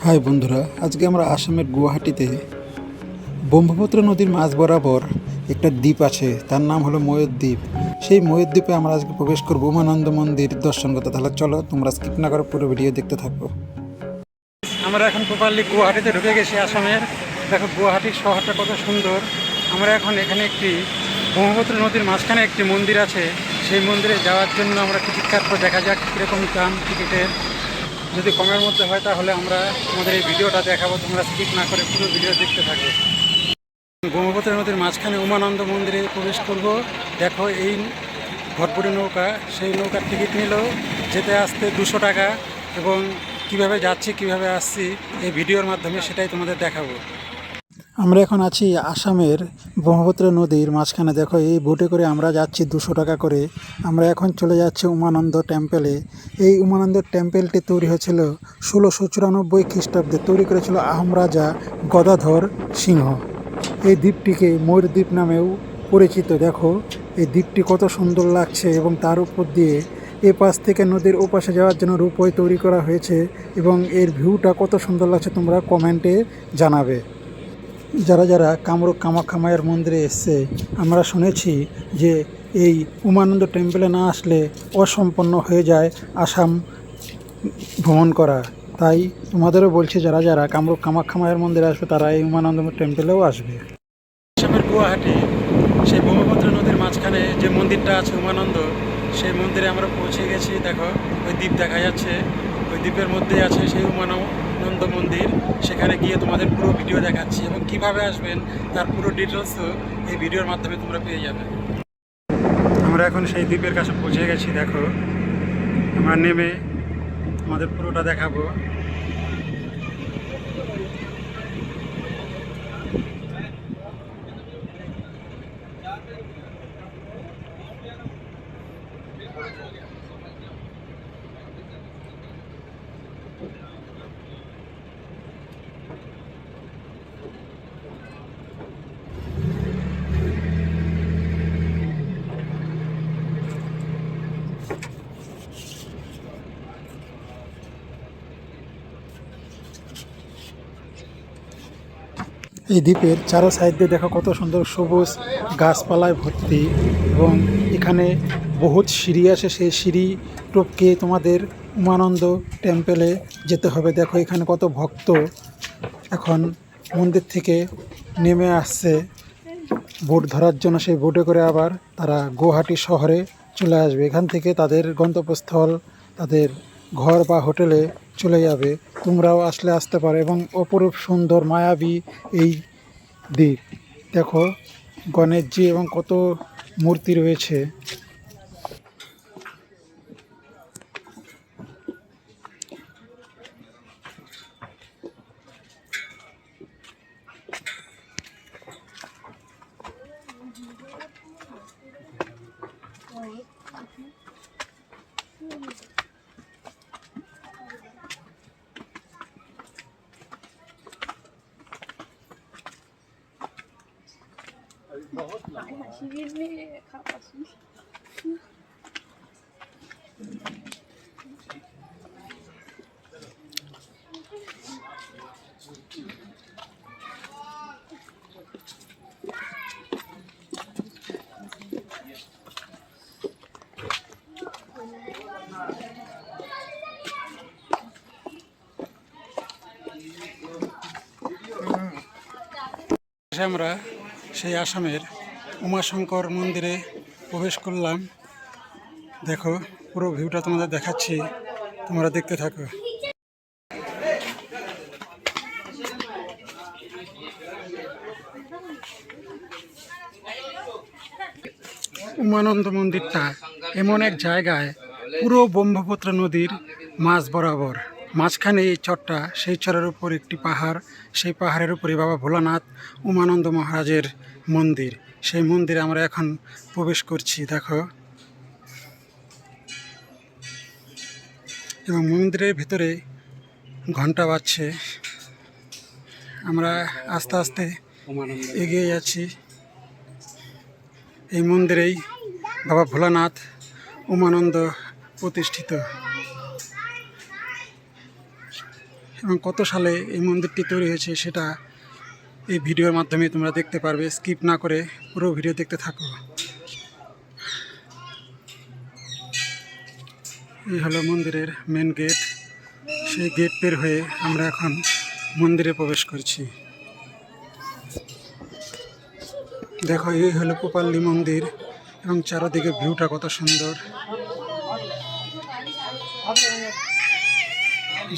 High বন্ধুরা, আজকে আমরা আসামের গুয়াহাটিতে ব্রহ্মপুত্র নদীর মাঝ বরাবর একটা দ্বীপ আছে, তার নাম হলো ময়ূরদ্বীপ। সেই ময়ূরদ্বীপে আমরা আজকে প্রবেশ করবো উমানন্দ মন্দির দর্শন করতে। তাহলে চলো, তোমরা স্কিপ না করে পুরো ভিডিও দেখতে থাকো। আমরা এখন প্রপারলি গুয়াহাটিতে ঢুকে গেছি আসামের। দেখো গুয়াহাটির শহরটা কত সুন্দর। আমরা এখন এখানে একটি ব্রহ্মপুত্র নদীর মাঝখানে একটি মন্দির আছে, সেই মন্দিরে যাওয়ার জন্য আমরা টিকিট কাটবো। দেখা যাক কীরকম দাম টিকিটের। যদি কমের মধ্যে হয় তাহলে আমরা আমাদের এই ভিডিওটা দেখাবো, তোমরা স্কিপ না করে পুরো ভিডিও দেখতে থাকো। ব্রহ্মপুত্র নদীর মাঝখানে উমানন্দ মন্দিরে প্রবেশ করব। দেখো এই ভরপুরি নৌকা, সেই নৌকার টিকিট নিল যেতে আসতে 200 টাকা, এবং কিভাবে যাচ্ছি কিভাবে আসছি এই ভিডিওর মাধ্যমে সেটাই তোমাদের দেখাবো। আমরা এখন আছি আসামের ব্রহ্মপুত্র নদীর মাঝখানে। দেখো এই বোটে করে আমরা যাচ্ছি 200 টাকা করে। আমরা এখন চলে যাচ্ছি উমানন্দ টেম্পেলে। এই উমানন্দ টেম্পেলটি তৈরি হয়েছিল 1694 খ্রিস্টাব্দে। তৈরি করেছিল আহোম রাজা গদাধর সিংহ। এই দ্বীপটিকে ময়ূরদ্বীপ নামেও পরিচিত। দেখো এই দ্বীপটি কত সুন্দর লাগছে, এবং তার উপর দিয়ে এ পাশ থেকে নদীর ওপাশে যাওয়ার জন্য রূপওয়ে তৈরি করা হয়েছে, এবং এর ভিউটা কত সুন্দর লাগছে তোমরা কমেন্টে জানাবে। যারা যারা কামরূপ কামাখ্যা মায়ের মন্দিরে এসছে, আমরা শুনেছি যে এই উমানন্দ টেম্পেলে না আসলে অসম্পন্ন হয়ে যায় আসাম ভ্রমণ করা। তাই তোমাদেরও বলছি, যারা যারা কামরূপ কামাখ্যা মায়ের মন্দিরে আসবে তারা এই উমানন্দ টেম্পেলেও আসবে। আসামের গুয়াহাটি সেই ব্রহ্মপুত্র নদীর মাঝখানে যে মন্দিরটা আছে উমানন্দ, সেই মন্দিরে আমরা পৌঁছে গেছি। দেখো ওই দ্বীপ দেখা যাচ্ছে, ওই দ্বীপের মধ্যেই আছে সেই উমানন্দ মন্দির। সেখানে গিয়ে তোমাদের পুরো ভিডিও দেখাচ্ছি, এবং কিভাবে আসবেন তার পুরো ডিটেলসও এই ভিডিওর মাধ্যমে তোমরা পেয়ে যাবে। আমরা এখন সেই দ্বীপের কাছে পৌঁছে গেছি। দেখো আমরা নেমে তোমাদের পুরোটা দেখাবো। এই দ্বীপের চারো সাইড দিয়ে দেখো কত সুন্দর সবুজ গাছপালায় ভর্তি, এবং এখানে বহুত সিঁড়ি আছে। সেই সিঁড়ি টপকে তোমাদের উমানন্দ টেম্পেলে যেতে হবে। দেখো এখানে কত ভক্ত এখন মন্দির থেকে নেমে আসছে বোট ধরার জন্য। সেই বোটে করে আবার তারা গুয়াহাটি শহরে চলে আসবে। এখান থেকে তাদের গন্তব্যস্থল, তাদের ঘর বা হোটেলে চলে যাবে। তোমরাও আসলে আসতে পারো। এবং অপরূপ সুন্দর মায়াবী এই দ্বীপ। দেখো গণেশজি এবং কত মূর্তি রয়েছে। আমরা সেই আসামের উমাশঙ্কর মন্দিরে প্রবেশ করলাম। দেখো পুরো ভিউটা তোমাদের দেখাচ্ছি, তোমরা দেখতে থাকো। উমানন্দ মন্দিরটা এমন এক জায়গায়, পুরো ব্রহ্মপুত্র নদীর মাঝ বরাবর। মাঝখানে এই চরটা, সেই চরের উপর একটি পাহাড়, সেই পাহাড়ের উপরে বাবা ভোলানাথ উমানন্দ মহারাজের মন্দির। সেই মন্দিরে আমরা এখন প্রবেশ করছি। দেখো, এবং মন্দিরের ভিতরে ঘন্টা বাজছে। আমরা আস্তে আস্তে এগিয়ে যাচ্ছি। এই মন্দিরেই বাবা ভোলানাথ উমানন্দ প্রতিষ্ঠিত। এবং কত সালে এই মন্দিরটি তৈরি হয়েছে সেটা এই ভিডিওর মাধ্যমে তোমরা দেখতে পারবে। স্কিপ না করে পুরো ভিডিও দেখতে থাকো। এই হলো মন্দিরের মেন গেট। সেই গেট পের হয়ে আমরা এখন মন্দিরে প্রবেশ করছি। দেখো, এই হলো কোপাল্লী মন্দির এবং চারদিকে ভিউটা কত সুন্দর।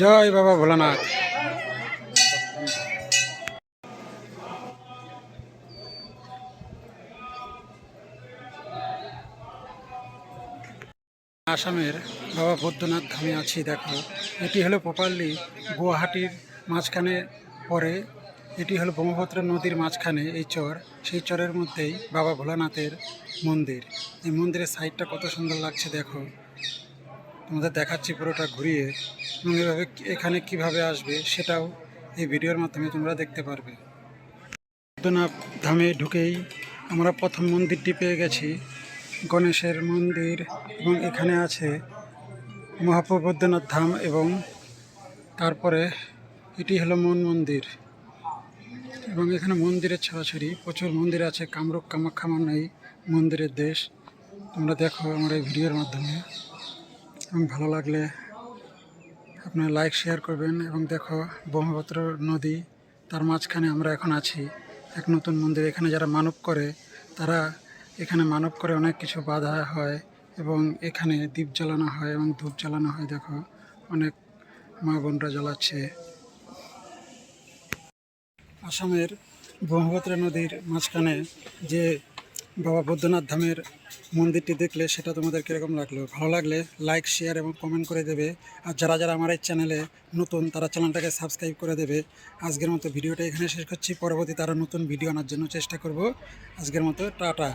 জয় বাবা ভোলানাথ। আসামের বাবা বৈদ্যনাথ ধামে আছি। দেখো, এটি হলো কোপাল্লী, গুয়াহাটির মাঝখানে পড়ে। এটি হলো ব্রহ্মপুত্র নদীর মাঝখানে এই চর। সেই চরের মধ্যেই বাবা ভোলানাথের মন্দির। এই মন্দিরের সাইডটা কত সুন্দর লাগছে দেখো। তোমাদের দেখাচ্ছি পুরোটা ঘুরিয়ে, এবং এভাবে এখানে কিভাবে আসবে সেটাও এই ভিডিওর মাধ্যমে তোমরা দেখতে পারবে। বৈদ্যনাথ ধামে ঢুকেই আমরা প্রথম মন্দিরটি পেয়ে গেছি, গণেশের মন্দির। এবং এখানে আছে মহাপ্রভু বৈদ্যনাথ ধাম, এবং তারপরে এটি হলো মন মন্দির। এবং এখানে মন্দিরের ছড়াছড়ি, প্রচুর মন্দির আছে। কামরূপ কামাখ্যা মানে মন্দিরের দেশ। তোমরা দেখো আমার এই ভিডিওর মাধ্যমে, এবং ভালো লাগলে আপনারা লাইক শেয়ার করবেন। এবং দেখো, ব্রহ্মপুত্র নদী, তার মাঝখানে আমরা এখন আছি। এক নতুন মন্দির। এখানে যারা মানব করে তারা এখানে মানব করে অনেক কিছু বাধা হয়, এবং এখানে দীপ জ্বালানো হয় এবং ধূপ জ্বালানো হয়। দেখো, অনেক মা বোনরা জ্বালাচ্ছে। আসামের ব্রহ্মপুত্র নদীর মাঝখানে যে বাবা বৈদ্যনাথ ধামের মন্দিরটি দেখলে সেটা তোমাদের কীরকম লাগলো? ভালো লাগলে লাইক শেয়ার এবং কমেন্ট করে দেবে। আর যারা যারা আমার এই চ্যানেলে নতুন তারা চ্যানেলটাকে সাবস্ক্রাইব করে দেবে। আজকের মতো ভিডিওটা এখানে শেষ করছি। পরবর্তীতে আরও নতুন ভিডিও আনার জন্য চেষ্টা করব। আজকের মতো টাটা।